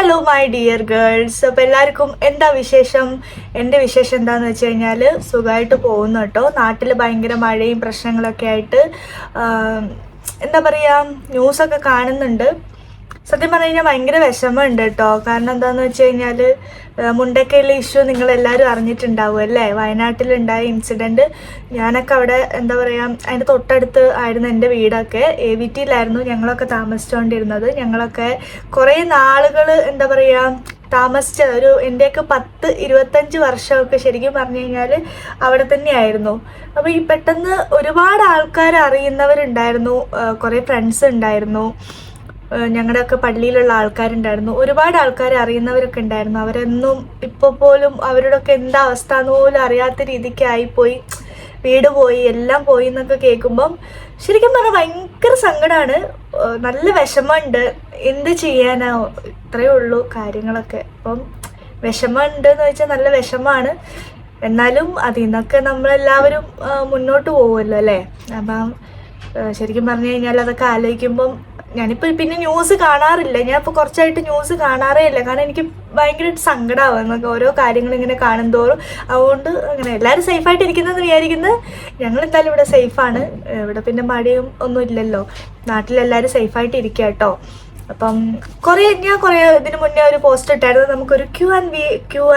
Hello my dear girls. അപ്പോൾ എല്ലാവർക്കും എന്താ വിശേഷം? എൻ്റെ വിശേഷം എന്താണെന്ന് വെച്ച് കഴിഞ്ഞാൽ സുഖമായിട്ട് പോകുന്നു കേട്ടോ. നാട്ടിൽ ഭയങ്കര മഴയും പ്രശ്നങ്ങളൊക്കെ ആയിട്ട് എന്താ പറയുക, ന്യൂസൊക്കെ കാണുന്നുണ്ട്. സത്യം പറഞ്ഞു കഴിഞ്ഞാൽ ഭയങ്കര വിഷമമുണ്ട് കേട്ടോ. കാരണം എന്താണെന്ന് വെച്ച് കഴിഞ്ഞാൽ മുണ്ടക്കയിലെ ഇഷ്യൂ നിങ്ങളെല്ലാവരും അറിഞ്ഞിട്ടുണ്ടാവും അല്ലേ? വയനാട്ടിലുണ്ടായ ഇൻസിഡൻറ്റ്. ഞാനൊക്കെ അവിടെ എന്താ പറയുക, അതിൻ്റെ തൊട്ടടുത്ത് ആയിരുന്നു എൻ്റെ വീടൊക്കെ. AVTയിലായിരുന്നു ഞങ്ങളൊക്കെ താമസിച്ചുകൊണ്ടിരുന്നത്. ഞങ്ങളൊക്കെ കുറേ നാളുകൾ എന്താ പറയുക താമസിച്ച എൻ്റെയൊക്കെ 10-25 വർഷമൊക്കെ ശരിക്കും പറഞ്ഞു കഴിഞ്ഞാൽ അവിടെ തന്നെയായിരുന്നു. അപ്പോൾ ഈ പെട്ടെന്ന് ഒരുപാട് ആൾക്കാർ അറിയുന്നവരുണ്ടായിരുന്നു, കുറേ ഫ്രണ്ട്സ് ഉണ്ടായിരുന്നു, ഞങ്ങളുടെയൊക്കെ പള്ളിയിലുള്ള ആൾക്കാരുണ്ടായിരുന്നു, ഒരുപാട് ആൾക്കാർ അറിയുന്നവരൊക്കെ ഉണ്ടായിരുന്നു. അവരൊന്നും ഇപ്പോൾ പോലും അവരോടൊക്കെ എന്താ അവസ്ഥ എന്ന് പോലും അറിയാത്ത രീതിക്ക് ആയിപ്പോയി. വീട് പോയി, എല്ലാം പോയി എന്നൊക്കെ കേൾക്കുമ്പം ശരിക്കും പറഞ്ഞാൽ ഭയങ്കര സങ്കടമാണ്, നല്ല വിഷമമുണ്ട്. എന്ത് ചെയ്യാനോ, ഇത്രയേ ഉള്ളൂ കാര്യങ്ങളൊക്കെ. അപ്പം വിഷമമുണ്ടെന്ന് വെച്ചാൽ നല്ല വിഷമമാണ്. എന്നാലും അതിൽ നിന്നൊക്കെ നമ്മളെല്ലാവരും മുന്നോട്ട് പോകുമല്ലോ അല്ലേ? അപ്പം ശരിക്കും പറഞ്ഞു കഴിഞ്ഞാൽ അതൊക്കെ ആലോചിക്കുമ്പം ഞാനിപ്പോൾ പിന്നെ ന്യൂസ് കാണാറില്ല. ഞാനിപ്പോൾ കുറച്ചായിട്ട് ന്യൂസ് കാണാറേ ഇല്ല. കാരണം എനിക്ക് ഭയങ്കരമായിട്ട് സങ്കടമാവും എന്നൊക്കെ ഓരോ കാര്യങ്ങൾ ഇങ്ങനെ കാണുന്തോറും. അതുകൊണ്ട് അങ്ങനെ എല്ലാവരും സേഫായിട്ട് ഇരിക്കുന്നതെന്ന് വിചാരിക്കുന്നത്. ഞങ്ങളെന്തായാലും ഇവിടെ സേഫാണ്. ഇവിടെ പിന്നെ മഴയും ഒന്നും ഇല്ലല്ലോ. നാട്ടിലെല്ലാവരും സേഫായിട്ട് ഇരിക്കുക കേട്ടോ. അപ്പം ഞാൻ കുറേ ഇതിന് മുന്നേ ഒരു പോസ്റ്റ് ഇട്ടായിരുന്നു, നമുക്കൊരു ക്യു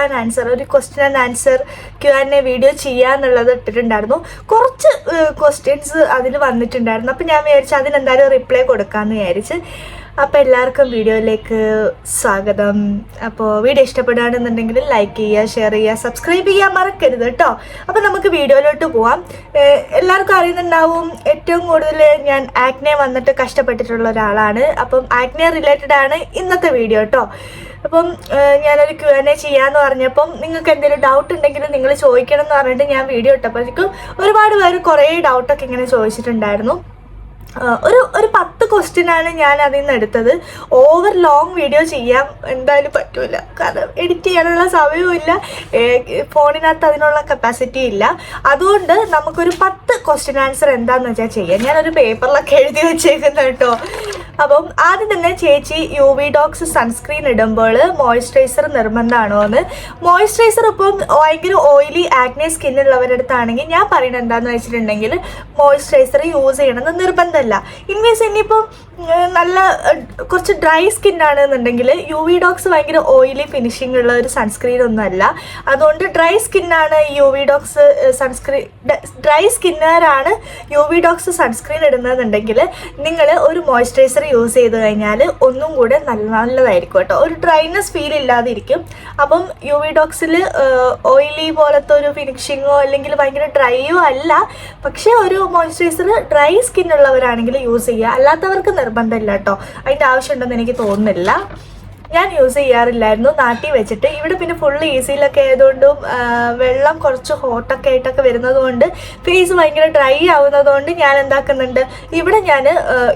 ആൻഡ് ആൻസർ, ഒരു question and answer Q&A video ചെയ്യാന്നുള്ളത് ഇട്ടിട്ടുണ്ടായിരുന്നു. കുറച്ച് ക്വസ്റ്റ്യൻസ് അതിൽ വന്നിട്ടുണ്ടായിരുന്നു. അപ്പം ഞാൻ വിചാരിച്ചു അതിനെന്തായാലും റിപ്ലൈ കൊടുക്കാമെന്ന് വിചാരിച്ച്. അപ്പോൾ എല്ലാവർക്കും വീഡിയോയിലേക്ക് സ്വാഗതം. അപ്പോൾ വീഡിയോ ഇഷ്ടപ്പെടുകയാണെന്നുണ്ടെങ്കിൽ ലൈക്ക് ചെയ്യുക, ഷെയർ ചെയ്യുക, സബ്സ്ക്രൈബ് ചെയ്യാൻ മറക്കരുത് കേട്ടോ. അപ്പോൾ നമുക്ക് വീഡിയോയിലോട്ട് പോവാം. എല്ലാവർക്കും അറിയുന്നുണ്ടാവും, ഏറ്റവും കൂടുതൽ ഞാൻ ആക്നെ വന്നിട്ട് കഷ്ടപ്പെട്ടിട്ടുള്ള ഒരാളാണ്. അപ്പം ആക്നെ റിലേറ്റഡ് ആണ് ഇന്നത്തെ വീഡിയോ കേട്ടോ. അപ്പം ഞാനൊരു Q&A ചെയ്യാമെന്ന് പറഞ്ഞപ്പം നിങ്ങൾക്ക് എന്തെങ്കിലും ഡൗട്ട് ഉണ്ടെങ്കിൽ നിങ്ങൾ ചോദിക്കണം എന്ന് പറഞ്ഞിട്ട് ഞാൻ വീഡിയോ ഇട്ടപ്പോഴേക്കും ഒരുപാട് പേര് കുറേ ഡൗട്ടൊക്കെ ഇങ്ങനെ ചോദിച്ചിട്ടുണ്ടായിരുന്നു. ഒരു 10 ക്വസ്റ്റ്യനാണ് ഞാൻ അതിൽ നിന്ന് എടുത്തത്. ഓവർ ലോങ് വീഡിയോ ചെയ്യാൻ എന്തായാലും പറ്റില്ല, കാരണം എഡിറ്റ് ചെയ്യാനുള്ള സമയവും ഇല്ല, ഫോണിനകത്ത് അതിനുള്ള കപ്പാസിറ്റി ഇല്ല. അതുകൊണ്ട് നമുക്കൊരു 10 ക്വസ്റ്റ്യൻ ആൻസർ എന്താണെന്ന് വെച്ചാൽ ചെയ്യാം. ഞാനൊരു പേപ്പറിലൊക്കെ എഴുതി വെച്ചേക്കുന്നു കേട്ടോ. അപ്പം ആദ്യം തന്നെ ചേച്ചി UV ഡോക്സ് സൺസ്ക്രീൻ ഇടുമ്പോൾ മോയ്സ്ചറൈസർ നിർബന്ധമാണോ എന്ന്. മോയ്സ്ചറൈസർ ഇപ്പം ഭയങ്കര ഓയിലി ആക്നെ സ്കിന്നുള്ളവരുടെ അടുത്താണെങ്കിൽ ഞാൻ പറയുന്നത് എന്താണെന്ന് വെച്ചിട്ടുണ്ടെങ്കിൽ മോയ്സ്ചറൈസർ യൂസ് ചെയ്യണമെന്ന് നിർബന്ധമല്ല. ഇൻവേസ് ഇനിയിപ്പം നല്ല കുറച്ച് ഡ്രൈ സ്കിന്നാണെന്നുണ്ടെങ്കിൽ UV ഡോക്സ് ഭയങ്കര ഓയിലി ഫിനിഷിംഗ് ഉള്ള ഒരു സൺസ്ക്രീൻ ഒന്നുമല്ല. അതുകൊണ്ട് ഡ്രൈ സ്കിന്നാണ് UV ഡോക്സ് സൺസ്ക്രീൻ, ഡ്രൈ സ്കിന്നുകാരാണ് UV ഡോക്സ് സൺസ്ക്രീൻ ഇടുന്നതെന്നുണ്ടെങ്കിൽ നിങ്ങൾ ഒരു മോയ്സ്ചറൈസർ യൂസ് ചെയ്ത് കഴിഞ്ഞാൽ ഒന്നും കൂടെ നല്ലതായിരിക്കും കേട്ടോ. ഒരു ഡ്രൈനെസ് ഫീൽ ഇല്ലാതിരിക്കും. അപ്പം UV ഡോക്സിൽ ഓയിലി പോലത്തെ ഒരു ഫിനിഷിങ്ങോ അല്ലെങ്കിൽ ഭയങ്കര ഡ്രൈയോ അല്ല. പക്ഷേ ഒരു മോയ്സ്ചറൈസർ ഡ്രൈ സ്കിന്നുള്ളവരാണെങ്കിൽ യൂസ് ചെയ്യുക, അല്ലാത്തവർക്ക് നിർബന്ധമില്ല കേട്ടോ. അതിൻ്റെ ആവശ്യമുണ്ടെന്ന് എനിക്ക് തോന്നുന്നില്ല. ഞാൻ യൂസ് ചെയ്യാറില്ലായിരുന്നു നാട്ടിൽ വെച്ചിട്ട്. ഇവിടെ പിന്നെ ഫുള്ള് ഈസിയിലൊക്കെ ആയതുകൊണ്ടും വെള്ളം കുറച്ച് ഹോട്ടൊക്കെ ആയിട്ടൊക്കെ വരുന്നത് കൊണ്ട് ഫേസ് ഭയങ്കര ഡ്രൈ ആവുന്നതുകൊണ്ട് ഞാൻ എന്താക്കുന്നുണ്ട്, ഇവിടെ ഞാൻ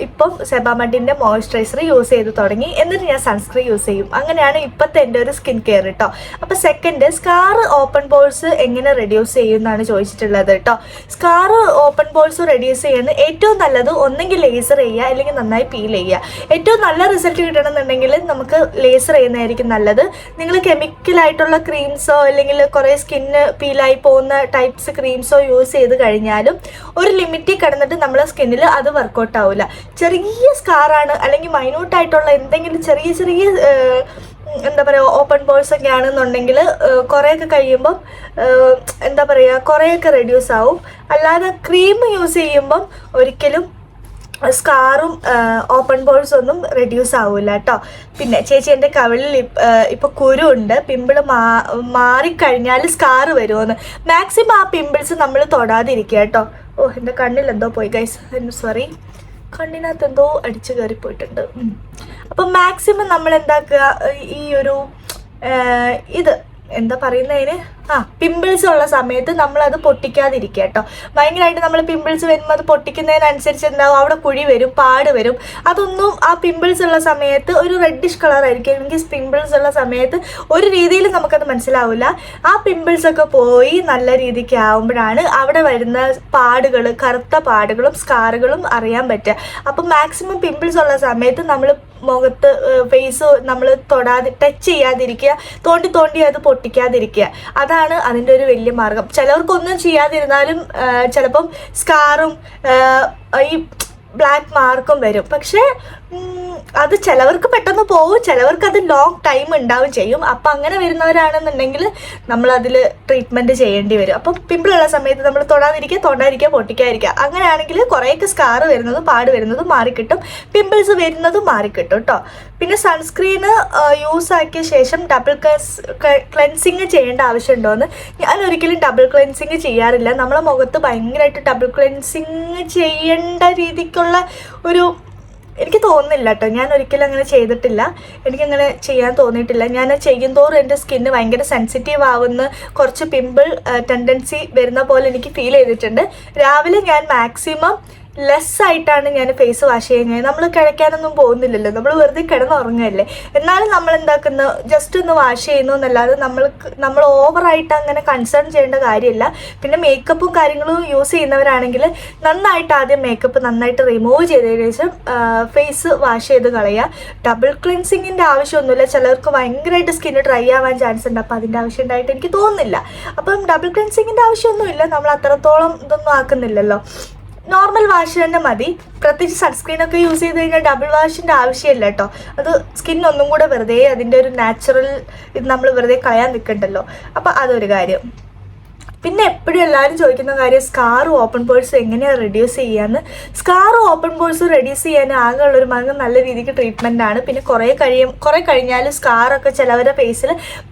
ഇപ്പം സെബാമഡിൻ്റെ മോയ്സ്ചറൈസർ യൂസ് ചെയ്ത് തുടങ്ങി. എന്നിട്ട് ഞാൻ സൺസ്ക്രീൻ യൂസ് ചെയ്യും. അങ്ങനെയാണ് ഇപ്പോഴത്തെ എൻ്റെ ഒരു സ്കിൻ കെയർ കേട്ടോ. അപ്പോൾ സെക്കൻഡ്, സ്കാർ ഓപ്പൺ പോൾസ് എങ്ങനെ റെഡ്യൂസ് ചെയ്യുമെന്നാണ് ചോദിച്ചിട്ടുള്ളത് കേട്ടോ. സ്കാർ ഓപ്പൺ പോൾസ് റെഡ്യൂസ് ചെയ്യുന്നത് ഏറ്റവും നല്ലത് ഒന്നെങ്കിൽ ലേസർ ചെയ്യുക, അല്ലെങ്കിൽ നന്നായി പീൽ ചെയ്യുക. ഏറ്റവും നല്ല റിസൾട്ട് കിട്ടണമെന്നുണ്ടെങ്കിൽ നമുക്ക് ലേസർ ചെയ്യുന്നതായിരിക്കും നല്ലത്. നിങ്ങൾ കെമിക്കലായിട്ടുള്ള ക്രീംസോ അല്ലെങ്കിൽ കുറേ സ്കിന്ന് പീലായി പോകുന്ന ടൈപ്സ് ക്രീംസോ യൂസ് ചെയ്ത് കഴിഞ്ഞാലും ഒരു ലിമിറ്റിൽ കിടന്നിട്ട് നമ്മളെ സ്കിന്നിൽ അത് വർക്കൗട്ട് ആവില്ല. ചെറിയ സ്കാറാണ് അല്ലെങ്കിൽ മൈന്യൂട്ടായിട്ടുള്ള എന്തെങ്കിലും ചെറിയ എന്താ പറയുക ഓപ്പൺ പോൾസ് ഒക്കെ ആണെന്നുണ്ടെങ്കിൽ കുറേയൊക്കെ കഴിയുമ്പം എന്താ പറയുക കുറേയൊക്കെ റെഡ്യൂസ് ആവും. അല്ലാതെ ക്രീം യൂസ് ചെയ്യുമ്പം ഒരിക്കലും സ്കാറും ഓപ്പൺ പോൾസ് ഒന്നും റെഡ്യൂസ് ആവില്ല കേട്ടോ. പിന്നെ ചേച്ചി എൻ്റെ കവിളിൽ ഇപ്പോൾ കുരുണ്ട്, പിമ്പിൾ മാറിക്കഴിഞ്ഞാൽ സ്കാർ വരുമോയെന്ന്. മാക്സിമം ആ പിമ്പിൾസ് നമ്മൾ തൊടാതിരിക്കുക കേട്ടോ. ഓ, എൻ്റെ കണ്ണിൽ എന്തോ പോയി ഗൈസ്, സോറി, കണ്ണിനകത്ത് എന്തോ അടിച്ചു കയറിപ്പോയിട്ടുണ്ട്. അപ്പം മാക്സിമം നമ്മൾ എന്താക്കുക, ഈ ഒരു ഇത് എന്താ പറയുന്നതിന് പിമ്പിൾസ് ഉള്ള സമയത്ത് നമ്മളത് പൊട്ടിക്കാതിരിക്കുക കേട്ടോ. ഭയങ്കരമായിട്ട് നമ്മൾ പിമ്പിൾസ് വരുമ്പോൾ അത് പൊട്ടിക്കുന്നതിനനുസരിച്ച് എന്താവും, അവിടെ കുഴി വരും, പാട് വരും. അതൊന്നും ആ പിമ്പിൾസ് ഉള്ള സമയത്ത് ഒരു റെഡിഷ് കളറായിരിക്കും. എനിക്ക് പിമ്പിൾസ് ഉള്ള സമയത്ത് ഒരു രീതിയിൽ നമുക്കത് മനസ്സിലാവില്ല. ആ പിമ്പിൾസ് ഒക്കെ പോയി നല്ല രീതിക്ക് ആവുമ്പോഴാണ് അവിടെ വരുന്ന പാടുകൾ, കറുത്ത പാടുകളും സ്കാറുകളും അറിയാൻ പറ്റുക. അപ്പം മാക്സിമം പിമ്പിൾസ് ഉള്ള സമയത്ത് നമ്മൾ മുഖത്ത് ഫേസ് നമ്മൾ തൊടാതെ ടച്ച് ചെയ്യാതിരിക്കുക, തോണ്ടി അത് പൊട്ടിക്കാതിരിക്കുക. അതാണ് അതിൻ്റെ ഒരു വലിയ മാർഗം. ചിലവർക്കൊന്നും ചെയ്യാതിരുന്നാലും ചിലപ്പം സ്കാറും ഈ ബ്ലാക്ക് മാർക്കും വരും. പക്ഷേ അത് ചിലവർക്ക് പെട്ടെന്ന് പോകും, ചിലവർക്ക് അത് ലോങ് ടൈം ഉണ്ടാവും ചെയ്യും. അപ്പം അങ്ങനെ വരുന്നവരാണെന്നുണ്ടെങ്കിൽ നമ്മളതിൽ ട്രീറ്റ്മെൻറ്റ് ചെയ്യേണ്ടി വരും. അപ്പം പിമ്പിളുള്ള സമയത്ത് നമ്മൾ തൊടാതിരിക്കുക, പൊട്ടിക്കാതിരിക്കുക. അങ്ങനെയാണെങ്കിൽ കുറേയൊക്കെ സ്കാർ വരുന്നതും പാട് വരുന്നതും മാറിക്കിട്ടും, പിമ്പിൾസ് വരുന്നതും മാറിക്കിട്ടും കേട്ടോ. പിന്നെ സൺസ്ക്രീന് യൂസ് ആക്കിയ ശേഷം ഡബിൾ ക്ലെൻസിങ് ചെയ്യേണ്ട ആവശ്യമുണ്ടോയെന്ന്, ഞാൻ ഒരിക്കലും ഡബിൾ ക്ലെൻസിങ് ചെയ്യാറില്ല. നമ്മളെ മുഖത്ത് ഭയങ്കരമായിട്ട് ഡബിൾ ക്ലെൻസിങ് ചെയ്യേണ്ട രീതിക്കുള്ള ഒരു എനിക്ക് തോന്നുന്നില്ല കേട്ടോ. ഞാൻ ഒരിക്കലും അങ്ങനെ ചെയ്തിട്ടില്ല, എനിക്കങ്ങനെ ചെയ്യാൻ തോന്നിയിട്ടില്ല. ഞാൻ ചെയ്യും തോറും എൻ്റെ സ്കിന്ന് ഭയങ്കര സെൻസിറ്റീവ് ആവുന്ന, കുറച്ച് പിമ്പിൾ ടെൻഡൻസി വരുന്ന പോലെ എനിക്ക് ഫീൽ ചെയ്തിട്ടുണ്ട്. രാവിലെ ഞാൻ മാക്സിമം ലെസ് ആയിട്ടാണ് ഞാൻ ഫേസ് വാഷ് ചെയ്യുന്നത്. നമ്മൾ കിടക്കാനൊന്നും പോകുന്നില്ലല്ലോ, നമ്മൾ വെറുതെ കിടന്നുറങ്ങല്ലേ. എന്നാലും നമ്മൾ എന്താക്കുന്ന, ജസ്റ്റ് ഒന്ന് വാഷ് ചെയ്യുന്നു എന്നല്ലാതെ നമ്മൾ ഓവറായിട്ട് അങ്ങനെ കൺസേൺ ചെയ്യേണ്ട കാര്യമില്ല. പിന്നെ മേക്കപ്പും കാര്യങ്ങളും യൂസ് ചെയ്യുന്നവരാണെങ്കിൽ നന്നായിട്ട് ആദ്യം മേക്കപ്പ് നന്നായിട്ട് റിമൂവ് ചെയ്തതിന് ശേഷം ഫേസ് വാഷ് ചെയ്ത് കളയുക. ഡബിൾ ക്ലെൻസിങ്ങിൻ്റെ ആവശ്യമൊന്നുമില്ല. ചിലർക്ക് ഭയങ്കരമായിട്ട് സ്കിന്ന് ഡ്രൈ ആവാൻ ചാൻസ് ഉണ്ട്, അപ്പോൾ അതിൻ്റെ ആവശ്യം ഉണ്ടായിട്ട് എനിക്ക് തോന്നുന്നില്ല. അപ്പം ഡബിൾ ക്ലെൻസിങ്ങിൻ്റെ ആവശ്യമൊന്നുമില്ല, നമ്മൾ അത്രത്തോളം ഇതൊന്നും ആക്കുന്നില്ലല്ലോ. നോർമൽ വാഷ് തന്നെ മതി. പ്രത്യേകിച്ച് സൺസ്ക്രീനൊക്കെ യൂസ് ചെയ്ത് കഴിഞ്ഞാൽ ഡബിൾ വാഷിൻ്റെ ആവശ്യമില്ല കേട്ടോ. അത് സ്കിന്നൊന്നും കൂടെ വെറുതെ അതിൻ്റെ ഒരു നാച്ചുറൽ ഇത് നമ്മൾ വെറുതെ കളയാൻ നിൽക്കണ്ടല്ലോ. അപ്പോൾ അതൊരു കാര്യം. പിന്നെ എപ്പോഴും എല്ലാവരും ചോദിക്കുന്ന കാര്യം സ്കാറും ഓപ്പൺ പോഴ്സ് എങ്ങനെയാണ് റെഡ്യൂസ് ചെയ്യാന്ന്. സ്കാറും ഓപ്പൺ പോഴ്സും റെഡ്യൂസ് ചെയ്യാൻ ആകെയുള്ളൊരു മാർഗ്ഗം നല്ല രീതിക്ക് ട്രീറ്റ്മെൻ്റ് ആണ്. പിന്നെ കുറേ കഴിഞ്ഞാൽ സ്കാറൊക്കെ ചിലവരുടെ ഫേസിൽ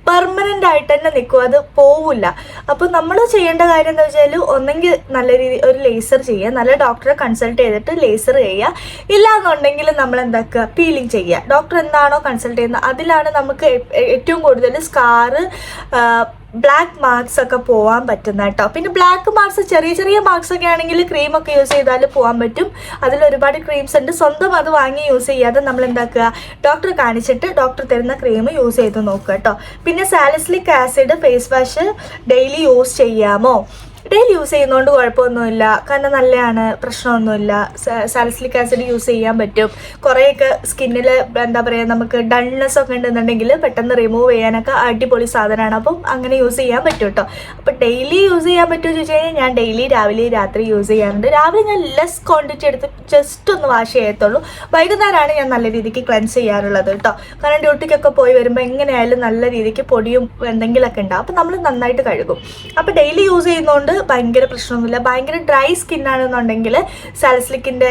പെർമനൻ്റ് ആയിട്ട് തന്നെ നിൽക്കും, അത് പോവില്ല. അപ്പോൾ നമ്മൾ ചെയ്യേണ്ട കാര്യം എന്താ വെച്ചാൽ, ഒന്നെങ്കിൽ നല്ല രീതി ഒരു ലേസർ ചെയ്യുക, നല്ല ഡോക്ടറെ കൺസൾട്ട് ചെയ്തിട്ട് ലേസർ ചെയ്യുക. ഇല്ലാന്നുണ്ടെങ്കിൽ നമ്മൾ എന്താക്കുക, പീലിംഗ് ചെയ്യുക. ഡോക്ടർ എന്താണോ കൺസൾട്ട് ചെയ്യുന്നത് അതിലാണ് നമുക്ക് ഏറ്റവും കൂടുതൽ സ്കാറ് ബ്ലാക്ക് മാർക്സ് ഒക്കെ പോകാൻ പറ്റുന്ന കേട്ടോ. പിന്നെ ബ്ലാക്ക് മാർക്സ് ചെറിയ മാർക്സ് ഒക്കെ ആണെങ്കിൽ ക്രീമൊക്കെ യൂസ് ചെയ്താൽ പോകാൻ പറ്റും. അതിൽ ഒരുപാട് ക്രീംസ് ഉണ്ട്. സ്വന്തം അത് വാങ്ങി യൂസ് ചെയ്യാതെ നമ്മൾ എന്താക്കുക, ഡോക്ടറെ കാണിച്ചിട്ട് ഡോക്ടർ തരുന്ന ക്രീം യൂസ് ചെയ്ത് നോക്കുക കേട്ടോ. പിന്നെ salicylic acid face wash daily use ചെയ്യാമോ? ഡെയിലി യൂസ് ചെയ്യുന്നതുകൊണ്ട് കുഴപ്പമൊന്നുമില്ല, കാരണം നല്ലതാണ്, പ്രശ്നമൊന്നുമില്ല. സാലിസിലിക് ആസിഡ് യൂസ് ചെയ്യാൻ പറ്റും. കുറേയൊക്കെ സ്കിന്നിൽ എന്താ പറയുക, നമുക്ക് ഡൾനെസ് ഒക്കെ ഉണ്ടെന്നുണ്ടെങ്കിൽ പെട്ടെന്ന് റിമൂവ് ചെയ്യാനൊക്കെ അടിപൊളി സാധനമാണ്. അപ്പം അങ്ങനെ യൂസ് ചെയ്യാൻ പറ്റും കേട്ടോ. അപ്പോൾ ഡെയിലി യൂസ് ചെയ്യാൻ പറ്റുമെന്ന് ചോദിച്ചു കഴിഞ്ഞാൽ ഞാൻ ഡെയിലി രാവിലെ രാത്രി യൂസ് ചെയ്യാറുണ്ട്. രാവിലെ ഞാൻ ലെസ് ക്വാണ്ടിറ്റി എടുത്ത് ജസ്റ്റ് ഒന്ന് വാഷ് ചെയ്യത്തുള്ളൂ. വൈകുന്നേരമാണ് ഞാൻ നല്ല രീതിക്ക് ക്ലെൻസ് ചെയ്യാറുള്ളത് കേട്ടോ. കാരണം ഡ്യൂട്ടിക്കൊക്കെ പോയി വരുമ്പോൾ എങ്ങനെയായാലും നല്ല രീതിക്ക് പൊടിയും എന്തെങ്കിലുമൊക്കെ ഉണ്ടാവും, അപ്പോൾ നമ്മൾ നന്നായിട്ട് കഴുകും. അപ്പോൾ ഡെയിലി യൂസ് ചെയ്യുന്നതുകൊണ്ട് ഭയങ്കര പ്രശ്നമൊന്നുമില്ല. ഭയങ്കര ഡ്രൈ സ്കിന്നാണെന്നുണ്ടെങ്കിൽ സാലിസിലിക്കിൻ്റെ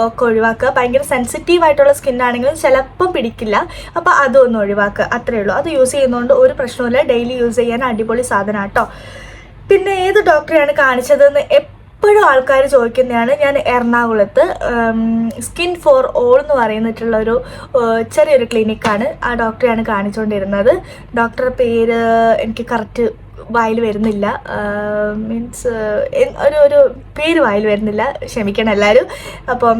ഒക്കെ ഒഴിവാക്കുക. ഭയങ്കര സെൻസിറ്റീവ് ആയിട്ടുള്ള സ്കിന്നാണെങ്കിലും ചിലപ്പം പിടിക്കില്ല, അപ്പോൾ അതൊന്നും ഒഴിവാക്കുക, അത്രയേ ഉള്ളൂ. അത് യൂസ് ചെയ്യുന്നതുകൊണ്ട് ഒരു പ്രശ്നമില്ല, ഡെയിലി യൂസ് ചെയ്യാൻ അടിപൊളി സാധനം കേട്ടോ. പിന്നെ ഏത് ഡോക്ടറെയാണ് കാണിച്ചതെന്ന് എപ്പോഴും ആൾക്കാർ ചോദിക്കുന്നതാണ്. ഞാൻ എറണാകുളത്ത് സ്കിൻ ഫോർ ഓൾ എന്ന് പറയുന്നിട്ടുള്ളൊരു ചെറിയൊരു ക്ലിനിക്കാണ്. ആ ഡോക്ടറെയാണ് കാണിച്ചുകൊണ്ടിരുന്നത്. ഡോക്ടറുടെ പേര് എനിക്ക് കറക്റ്റ് വായിൽ വരുന്നില്ല, മീൻസ് ഒരു പേര് വായിൽ വരുന്നില്ല, ക്ഷമിക്കണം എല്ലാവരും. അപ്പം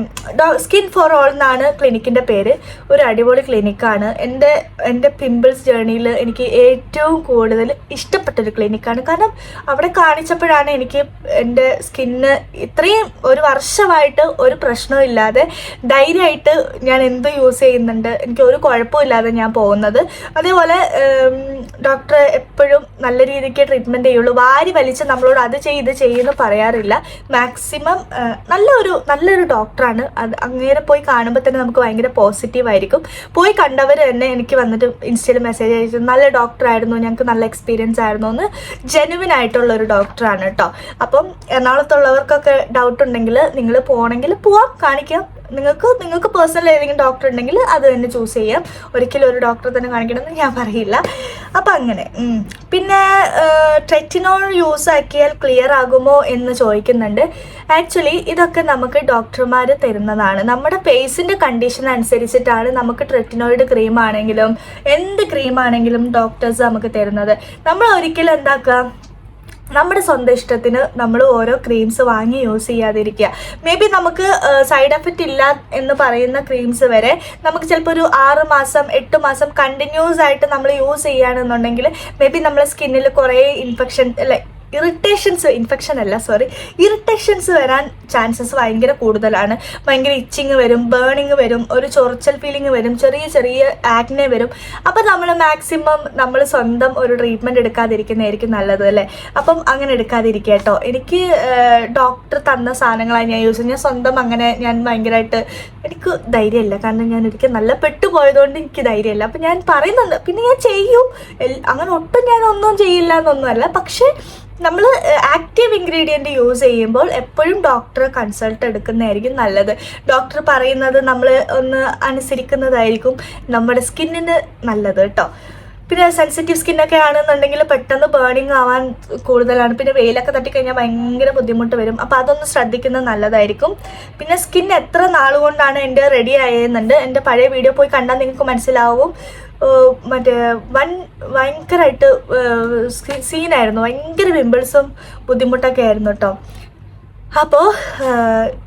സ്കിൻ ഫോർ ഓൾ എന്നാണ് ക്ലിനിക്കിൻ്റെ പേര്. ഒരു അടിപൊളി ക്ലിനിക്കാണ്. എൻ്റെ പിമ്പിൾസ് ജേർണിയിൽ എനിക്ക് ഏറ്റവും കൂടുതൽ ഇഷ്ടപ്പെട്ടൊരു ക്ലിനിക്കാണ്. കാരണം അവിടെ കാണിച്ചപ്പോഴാണ് എനിക്ക് എൻ്റെ സ്കിന്ന് ഇത്രയും ഒരു വർഷമായിട്ട് ഒരു പ്രശ്നമില്ലാതെ ധൈര്യമായിട്ട് ഞാൻ എന്ത് യൂസ് ചെയ്യുന്നുണ്ട്, എനിക്ക് ഒരു കുഴപ്പമില്ലാതെ ഞാൻ പോകുന്നത്. അതേപോലെ ഡോക്ടർ എപ്പോഴും നല്ല രീതിക്ക് ട്രീറ്റ്മെൻറ്റ് ചെയ്യുള്ളൂ. വാരി വലിച്ച് നമ്മളോട് അത് ഇത് ചെയ്യുമെന്ന് പറയാറില്ല. മാക്സിമം നല്ലൊരു ഡോക്ടറാണ്. അത് അങ്ങനെ പോയി കാണുമ്പോൾ തന്നെ നമുക്ക് ഭയങ്കര പോസിറ്റീവ് ആയിരിക്കും. പോയി കണ്ടവർ തന്നെ എനിക്ക് വന്നിട്ട് ഇൻസ്റ്റയിൽ മെസ്സേജ് അയച്ചു, നല്ല ഡോക്ടറായിരുന്നു, ഞങ്ങൾക്ക് നല്ല എക്സ്പീരിയൻസ് ആയിരുന്നു എന്ന്. ജെനുവിൻ ആയിട്ടുള്ളൊരു ഡോക്ടറാണ് കേട്ടോ. അപ്പം എറണാകുളത്തുള്ളവർക്കൊക്കെ ഡൗട്ട് ഉണ്ടെങ്കിൽ നിങ്ങൾ പോകണമെങ്കിൽ പോവാം, കാണിക്കാം. നിങ്ങൾക്ക് പേഴ്സണൽ ഏതെങ്കിലും ഡോക്ടർ ഉണ്ടെങ്കിൽ അത് തന്നെ ചൂസ് ചെയ്യാം. ഒരിക്കലും ഒരു ഡോക്ടറെ തന്നെ കാണിക്കണമെന്ന് ഞാൻ പറയില്ല. അപ്പം അങ്ങനെ. പിന്നെ ട്രെറ്റിനോൾ യൂസ് ആക്കിയാൽ ക്ലിയർ ആകുമോ എന്ന് ചോദിക്കുന്നുണ്ട്. ആക്ച്വലി ഇതൊക്കെ നമുക്ക് ഡോക്ടർമാർ തരുന്നതാണ്. നമ്മുടെ ഫേസിൻ്റെ കണ്ടീഷൻ അനുസരിച്ചിട്ടാണ് നമുക്ക് ട്രെറ്റിനോയിഡ് ക്രീം ആണെങ്കിലും എന്ത് ക്രീം ആണെങ്കിലും ഡോക്ടേഴ്സ് നമുക്ക് തരുന്നത്. നമ്മൾ ഒരിക്കലും എന്താക്കുക, നമ്മുടെ സ്വന്തം ഇഷ്ടത്തിന് നമ്മൾ ഓരോ ക്രീംസ് വാങ്ങി യൂസ് ചെയ്യാതിരിക്കുക. മേ ബി നമുക്ക് സൈഡ് എഫക്റ്റ് ഇല്ല എന്ന് പറയുന്ന ക്രീംസ് വരെ നമുക്ക് ചിലപ്പോൾ ഒരു 6 മാസം 8 മാസം കണ്ടിന്യൂസ് ആയിട്ട് നമ്മൾ യൂസ് ചെയ്യുകയാണെന്നുണ്ടെങ്കിൽ മേ ബി നമ്മളെ സ്കിന്നിൽ കുറേ ഇറിറ്റേഷൻസ് വരാൻ ചാൻസസ് ഭയങ്കര കൂടുതലാണ്. ഭയങ്കര ഇച്ചിങ് വരും, ബേണിങ് വരും, ഒരു ചൊറിച്ചൽ ഫീലിംഗ് വരും, ചെറിയ ആക്നെ വരും. അപ്പം നമ്മൾ മാക്സിമം നമ്മൾ സ്വന്തം ഒരു ട്രീറ്റ്മെൻറ്റ് എടുക്കാതിരിക്കുന്നതായിരിക്കും നല്ലത് അല്ലേ. അപ്പം അങ്ങനെ എടുക്കാതിരിക്കുക കേട്ടോ. എനിക്ക് ഡോക്ടർ തന്ന സാധനങ്ങളാണ് ഞാൻ യൂസ് ചെയ്യുന്നത്. ഞാൻ സ്വന്തം അങ്ങനെ ഞാൻ ഭയങ്കരമായിട്ട് എനിക്ക് ധൈര്യമില്ല. കാരണം ഞാൻ ഒരിക്കൽ നല്ല പെട്ടുപോയതുകൊണ്ട് എനിക്ക് ധൈര്യമില്ല. അപ്പം ഞാൻ പറയുന്നുണ്ട്, പിന്നെ ഞാൻ ചെയ്യും, അങ്ങനെ ഒട്ടും ഞാൻ ഒന്നും ചെയ്യില്ല എന്നൊന്നുമല്ല. പക്ഷേ നമ്മൾ ആക്റ്റീവ് ഇൻഗ്രീഡിയൻറ്റ് യൂസ് ചെയ്യുമ്പോൾ എപ്പോഴും ഡോക്ടറെ കൺസൾട്ട് എടുക്കുന്നതായിരിക്കും നല്ലത്. ഡോക്ടർ പറയുന്നത് നമ്മൾ ഒന്ന് അനുസരിക്കുന്നതായിരിക്കും നമ്മുടെ സ്കിന്നിന് നല്ലത് കേട്ടോ. പിന്നെ സെൻസിറ്റീവ് സ്കിന്നൊക്കെ ആണെന്നുണ്ടെങ്കിൽ പെട്ടെന്ന് ബേണിങ് ആവാൻ കൂടുതലാണ്. പിന്നെ വെയിലൊക്കെ തട്ടിക്കഴിഞ്ഞാൽ ഭയങ്കര ബുദ്ധിമുട്ട് വരും. അപ്പോൾ അതൊന്ന് ശ്രദ്ധിക്കുന്നത് നല്ലതായിരിക്കും. പിന്നെ സ്കിൻ എത്ര നാളുകൊണ്ടാണ് എൻ്റെ റെഡി ആയെന്നുണ്ട്. എൻ്റെ പഴയ വീഡിയോ പോയി കണ്ടാൽ നിങ്ങൾക്ക് മനസ്സിലാവും. മറ്റേ ഭയങ്കരമായിട്ട് സീനായിരുന്നു, ഭയങ്കര പിമ്പിൾസും ബുദ്ധിമുട്ടൊക്കെ ആയിരുന്നു കേട്ടോ. അപ്പോൾ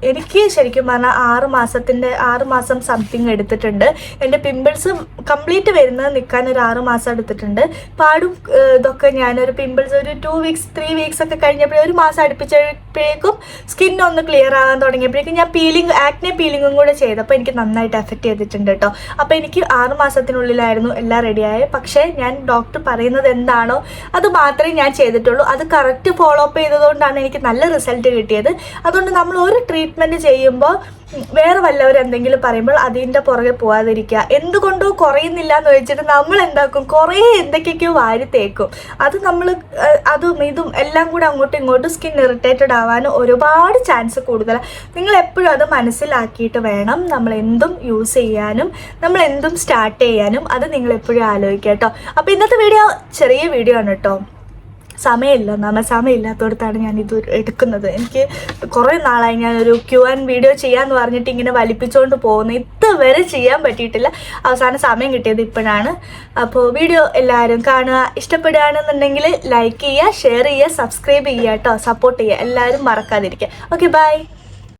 എനിക്ക് ശരിക്കും പറഞ്ഞാൽ 6 മാസം സംതിങ് എടുത്തിട്ടുണ്ട്. എൻ്റെ പിമ്പിൾസ് കംപ്ലീറ്റ് വരുന്നത് നിൽക്കാൻ ഒരു 6 മാസം എടുത്തിട്ടുണ്ട്. പാടും ഇതൊക്കെ ഞാനൊരു പിമ്പിൾസ് ഒരു 2 വീക്സ് 3 വീക്സ് ഒക്കെ കഴിഞ്ഞപ്പോഴേ 1 മാസം അടുപ്പിച്ചപ്പോഴേക്കും സ്കിന്നൊന്ന് ക്ലിയർ ആകാൻ തുടങ്ങിയപ്പോഴേക്കും ഞാൻ ആക്നെ പീലിങ്ങും കൂടെ ചെയ്തപ്പോൾ എനിക്ക് നന്നായിട്ട് എഫക്റ്റ് ചെയ്തിട്ടുണ്ട് കേട്ടോ. അപ്പോൾ എനിക്ക് 6 മാസത്തിനുള്ളിലായിരുന്നു എല്ലാം റെഡിയായത്. പക്ഷേ ഞാൻ ഡോക്ടർ പറയുന്നത് എന്താണോ അത് മാത്രമേ ഞാൻ ചെയ്തിട്ടുള്ളൂ. അത് കറക്റ്റ് ഫോളോ അപ്പ് ചെയ്തതുകൊണ്ടാണ് എനിക്ക് നല്ല റിസൾട്ട് കിട്ടിയത്. അതുകൊണ്ട് നമ്മൾ ഒരു ട്രീറ്റ്മെൻറ്റ് ചെയ്യുമ്പോൾ വേറെ വല്ലവരും എന്തെങ്കിലും പറയുമ്പോൾ അതിൻ്റെ പുറകെ പോകാതിരിക്കുക. എന്തുകൊണ്ടോ കുറയുന്നില്ല എന്ന് വെച്ചിട്ട് നമ്മൾ എന്താക്കും, കുറേ എന്തൊക്കെയൊക്കെയോ വാരി തേക്കും. അത് നമ്മൾ അതും ഇതും എല്ലാം കൂടെ അങ്ങോട്ടും ഇങ്ങോട്ടും സ്കിൻ ഇറിറ്റേറ്റഡ് ആവാനും ഒരുപാട് ചാൻസ് കൂടുതലാണ്. നിങ്ങൾ എപ്പോഴും അത് മനസ്സിലാക്കിയിട്ട് വേണം നമ്മൾ എന്തും യൂസ് ചെയ്യാനും നമ്മൾ എന്തും സ്റ്റാർട്ട് ചെയ്യാനും. അത് നിങ്ങൾ എപ്പോഴും ആലോചിക്കുക കേട്ടോ. അപ്പോൾ ഇന്നത്തെ വീഡിയോ ചെറിയ വീഡിയോ ആണ് കേട്ടോ. സമയമില്ലാത്തടത്താണ് ഞാനിത് എടുക്കുന്നത്. എനിക്ക് കുറേ നാളായി ഞാനൊരു Q&A വീഡിയോ ചെയ്യാമെന്ന് പറഞ്ഞിട്ട് ഇങ്ങനെ വലിപ്പിച്ചുകൊണ്ട് പോകുന്നത്. ഇതുവരെ ചെയ്യാൻ പറ്റിയിട്ടില്ല. അവസാനം സമയം കിട്ടിയത് ഇപ്പോഴാണ്. അപ്പോൾ വീഡിയോ എല്ലാവരും കാണുക. ഇഷ്ടപ്പെടുകയാണെന്നുണ്ടെങ്കിൽ ലൈക്ക് ചെയ്യുക, ഷെയർ ചെയ്യുക, സബ്സ്ക്രൈബ് ചെയ്യുക കേട്ടോ. സപ്പോർട്ട് ചെയ്യുക. എല്ലാവരും മറക്കാതിരിക്കുക. Okay, by.